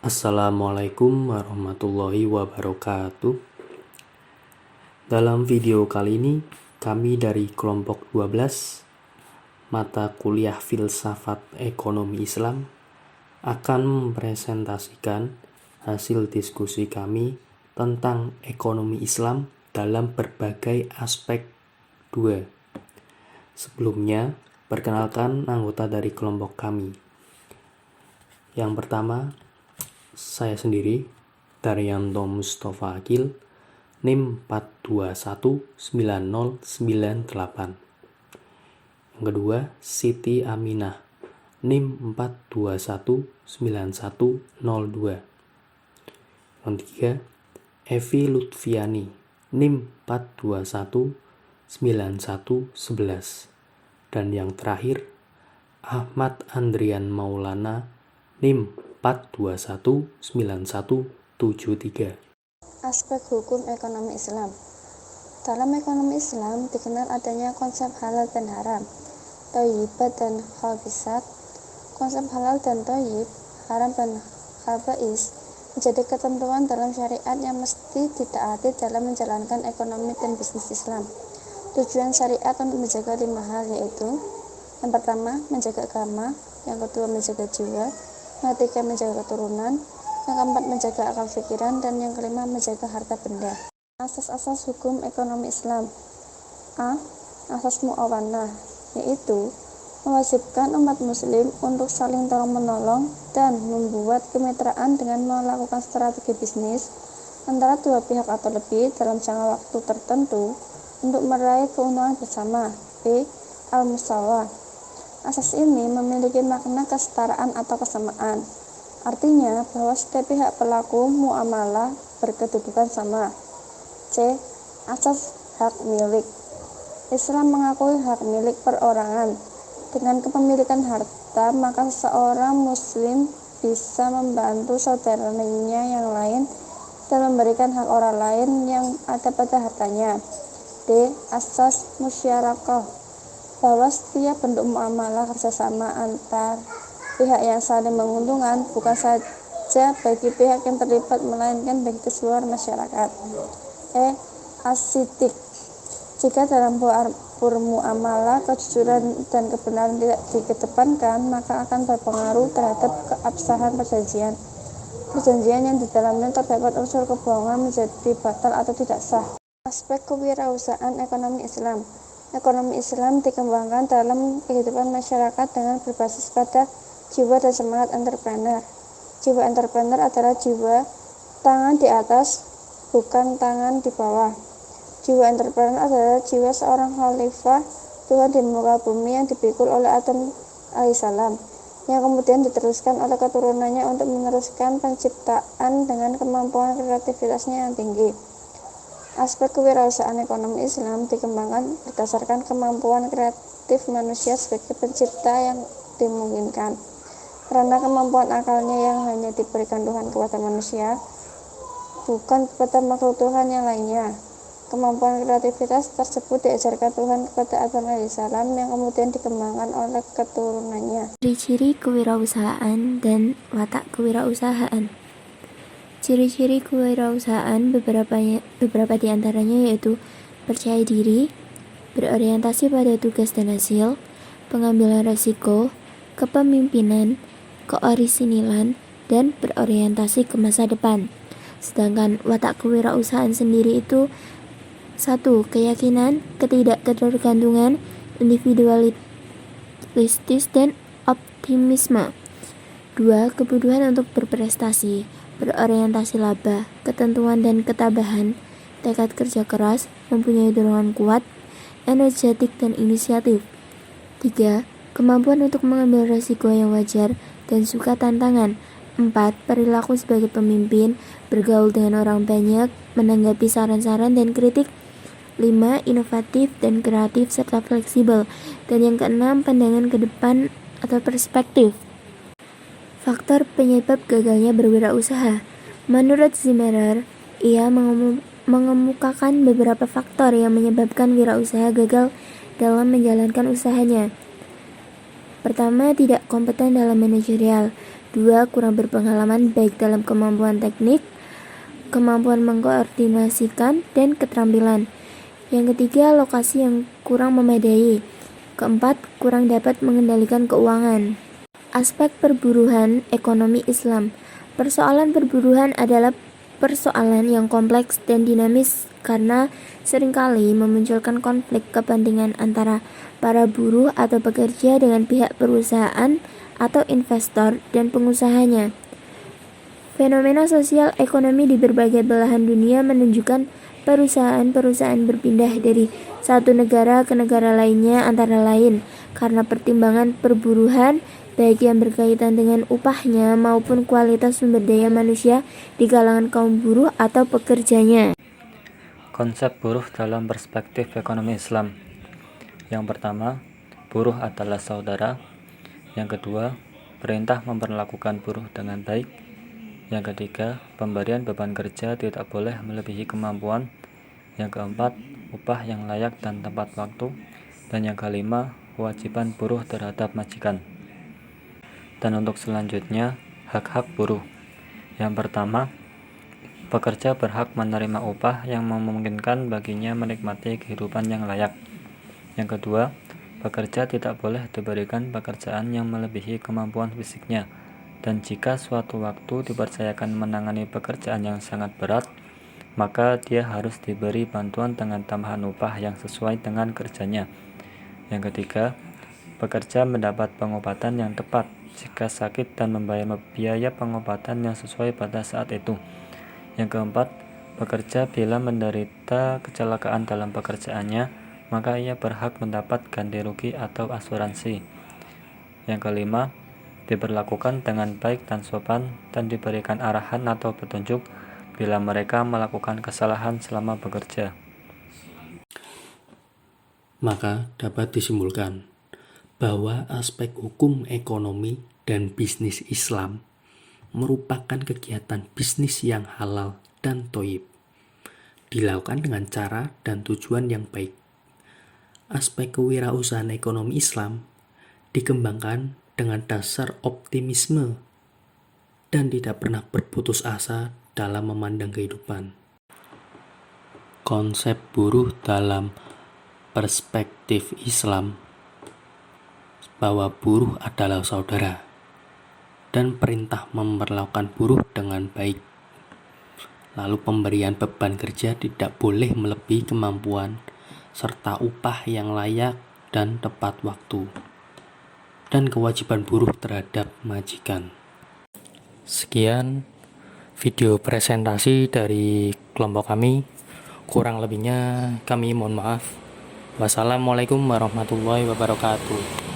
Assalamualaikum warahmatullahi wabarakatuh. Dalam video kali ini, kami dari kelompok 12 mata kuliah Filsafat Ekonomi Islam akan mempresentasikan hasil diskusi kami tentang ekonomi Islam dalam berbagai aspek 2. Sebelumnya, perkenalkan anggota dari kelompok kami. Yang pertama, saya sendiri, Daryanto Mustafa Akil, NIM 4219098. Yang kedua, Siti Aminah, NIM 4219102. Yang ketiga, Evi Lutfiani, NIM 4219111. Dan yang terakhir, Ahmad Andrian Maulana, NIM 4219173. Aspek hukum ekonomi Islam. Dalam ekonomi Islam dikenal adanya konsep halal dan haram, thayyibat dan khabisat. Konsep halal dan thayyib, haram dan khaba'is menjadi ketentuan dalam syariat yang mesti ditaati dalam menjalankan ekonomi dan bisnis Islam. Tujuan syariat untuk menjaga 5 hal, yaitu yang pertama, menjaga agama, yang kedua, menjaga jiwa, yang ketiga, menjaga keturunan, yang keempat, menjaga akal pikiran, dan yang kelima, menjaga harta benda. Asas-asas hukum ekonomi Islam. A. Asas mu'awanah, yaitu mewajibkan umat muslim untuk saling tolong-menolong dan membuat kemitraan dengan melakukan strategi bisnis antara dua pihak atau lebih dalam jangka waktu tertentu untuk meraih keuntungan bersama. B. Al-musawah. Asas ini memiliki makna kesetaraan atau kesamaan. Artinya bahwa setiap pihak pelaku muamalah berkedudukan sama. C. Asas hak milik. Islam mengakui hak milik perorangan. Dengan kepemilikan harta, maka seorang muslim bisa membantu saudaranya yang lain dan memberikan hak orang lain yang ada pada hartanya. D. Asas musyarakah, bahwa setiap bentuk muamalah kerjasama antar pihak yang saling menguntungkan bukan saja bagi pihak yang terlibat melainkan bagi keseluruhan masyarakat. E. Asidik. Jika dalam bermuamalah kejujuran dan kebenaran tidak dikedepankan, maka akan berpengaruh terhadap keabsahan perjanjian. Perjanjian yang di dalamnya terdapat unsur kebohongan menjadi batal atau tidak sah. Aspek kewirausahaan ekonomi Islam. Ekonomi Islam dikembangkan dalam kehidupan masyarakat dengan berbasis pada jiwa dan semangat entrepreneur. Jiwa entrepreneur adalah jiwa tangan di atas, bukan tangan di bawah. Jiwa entrepreneur adalah jiwa seorang khalifah Tuhan di muka bumi yang dipikul oleh Adam alaihissalam, yang kemudian diteruskan oleh keturunannya untuk meneruskan penciptaan dengan kemampuan kreativitasnya yang tinggi. Aspek kewirausahaan ekonomi Islam dikembangkan berdasarkan kemampuan kreatif manusia sebagai pencipta yang dimungkinkan. Karena kemampuan akalnya yang hanya diberikan Tuhan kepada manusia, bukan kepada makhluk Tuhan yang lainnya. Kemampuan kreativitas tersebut diajarkan Tuhan kepada Adam alaihissalam yang kemudian dikembangkan oleh keturunannya. Ciri-ciri kewirausahaan dan watak kewirausahaan. Ciri-ciri kewirausahaan beberapa di antaranya yaitu percaya diri, berorientasi pada tugas dan hasil, pengambilan resiko, kepemimpinan, keorisinilan, dan berorientasi ke masa depan. Sedangkan watak kewirausahaan sendiri itu 1. Keyakinan, ketidaktergantungan, individualistis, dan optimisme. 2. Kebutuhan untuk berprestasi, berorientasi laba, ketentuan dan ketabahan, tekad kerja keras, mempunyai dorongan kuat, energetik dan inisiatif. 3. Kemampuan untuk mengambil resiko yang wajar dan suka tantangan. 4. Perilaku sebagai pemimpin, bergaul dengan orang banyak, menanggapi saran-saran dan kritik. 5. Inovatif dan kreatif serta fleksibel. Dan yang keenam, pandangan ke depan atau perspektif. Faktor penyebab gagalnya berwirausaha. Menurut Zimmerer, ia mengemukakan beberapa faktor yang menyebabkan wirausaha gagal dalam menjalankan usahanya. Pertama, tidak kompeten dalam manajerial. 2. Kurang berpengalaman baik dalam kemampuan teknik, kemampuan mengkoordinasikan, dan keterampilan. Yang ketiga, lokasi yang kurang memadai. Keempat, kurang dapat mengendalikan keuangan. Aspek perburuhan ekonomi Islam. Persoalan perburuhan adalah persoalan yang kompleks dan dinamis karena seringkali memunculkan konflik kepentingan antara para buruh atau pekerja dengan pihak perusahaan atau investor dan pengusahanya. Fenomena sosial ekonomi di berbagai belahan dunia menunjukkan perusahaan-perusahaan berpindah dari satu negara ke negara lainnya antara lain karena pertimbangan perburuhan baik yang berkaitan dengan upahnya maupun kualitas sumber daya manusia di kalangan kaum buruh atau pekerjanya. Konsep buruh dalam perspektif ekonomi Islam. Yang pertama, buruh adalah saudara. Yang kedua, perintah memperlakukan buruh dengan baik. Yang ketiga, pemberian beban kerja tidak boleh melebihi kemampuan. Yang keempat, upah yang layak dan tepat waktu. Dan yang kelima, kewajiban buruh terhadap majikan. Dan untuk selanjutnya, hak-hak buruh. Yang pertama, pekerja berhak menerima upah yang memungkinkan baginya menikmati kehidupan yang layak. Yang kedua, pekerja tidak boleh diberikan pekerjaan yang melebihi kemampuan fisiknya, dan jika suatu waktu dipercayakan menangani pekerjaan yang sangat berat, maka dia harus diberi bantuan dengan tambahan upah yang sesuai dengan kerjanya. Yang ketiga, pekerja mendapat pengobatan yang tepat jika sakit dan membayar biaya pengobatan yang sesuai pada saat itu. Yang keempat, pekerja bila menderita kecelakaan dalam pekerjaannya, maka ia berhak mendapat ganti rugi atau asuransi. Yang kelima, diperlakukan dengan baik dan sopan dan diberikan arahan atau petunjuk bila mereka melakukan kesalahan selama bekerja. Maka dapat disimpulkan bahwa aspek hukum ekonomi dan bisnis Islam merupakan kegiatan bisnis yang halal dan thoib, dilakukan dengan cara dan tujuan yang baik. Aspek kewirausahaan ekonomi Islam dikembangkan dengan dasar optimisme dan tidak pernah berputus asa dalam memandang kehidupan. Konsep buruh dalam perspektif Islam bahwa buruh adalah saudara dan perintah memperlakukan buruh dengan baik. Lalu pemberian beban kerja tidak boleh melebihi kemampuan serta upah yang layak dan tepat waktu, dan kewajiban buruh terhadap majikan. Sekian video presentasi dari kelompok kami. Kurang lebihnya kami mohon maaf. Wassalamualaikum warahmatullahi wabarakatuh.